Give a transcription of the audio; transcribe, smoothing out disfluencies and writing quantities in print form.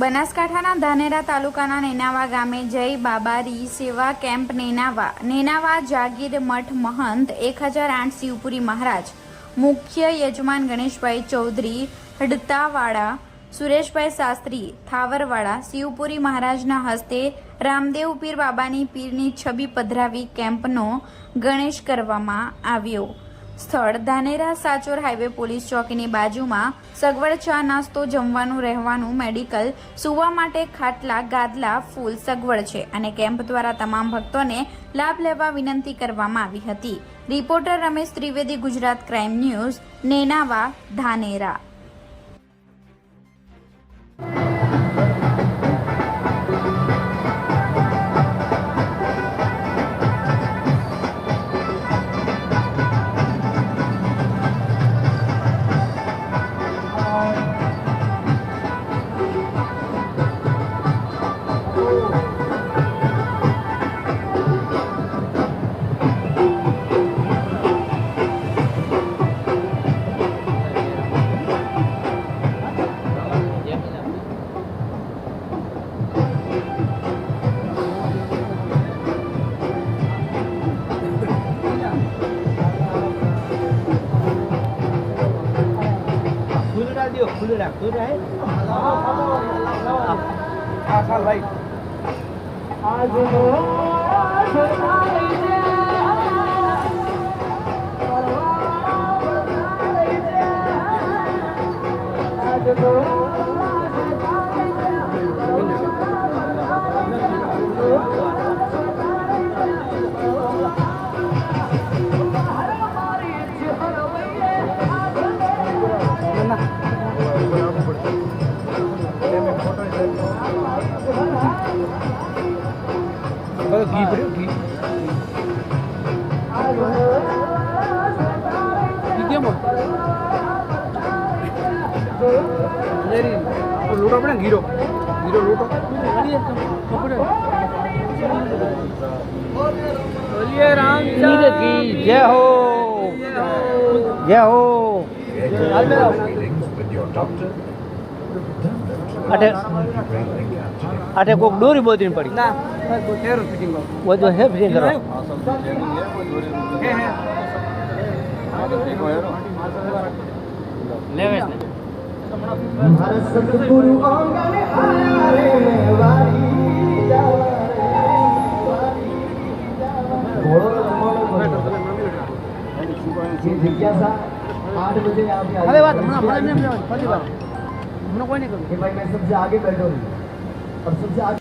બનાસકાંઠાના ધાનેરા તાલુકાના નેનાવા ગામે જય બાબારી સેવા કેમ્પ નેનાવા જાગીર મઠ મહંત 1008 શિવપુરી મહારાજ, મુખ્ય યજમાન ગણેશભાઈ ચૌધરી હડતાવાડા, સુરેશભાઈ શાસ્ત્રી થાવરવાડા, શિવપુરી મહારાજના હસ્તે રામદેવ પીર બાબાની પીરની છબી પધરાવી કેમ્પનો ગણેશ કરવામાં આવ્યો। સ્થળ ધાનેરા સાચોર હાઈવે પોલીસ ચોકીની બાજુમાં। સગવડ ચા નાસ્તો, જમવાનું, રહેવાનું, મેડિકલ, સૂવા માટે ખાટલા, ગાદલા, ફૂલ સગવડ છે અને કેમ્પ દ્વારા તમામ ભક્તોને લાભ લેવા વિનંતી કરવામાં આવી હતી। Reporter Ramesh Trivedi, Gujarat crime news, Nenava, Dhanera. खुले खुले रहे साल भाई आज घी पड़े घी लोटो अपने घीरो घीरो लोटो बोलिए रामचंद्र की जय हो जय हो। अटे कोक डोरी बोतरी पड़ी ना हेयर फिटिंग वो जो है फिटिंग करो लेवेस ने हमारे सतगुरु आंगन आया रे वारी जिज्ञासा 8 बजे आप अरे बात हमने पहली बार हमने कोई नहीं करूं कि भाई मैं सबसे आगे बैठा हूं और सबसे आगे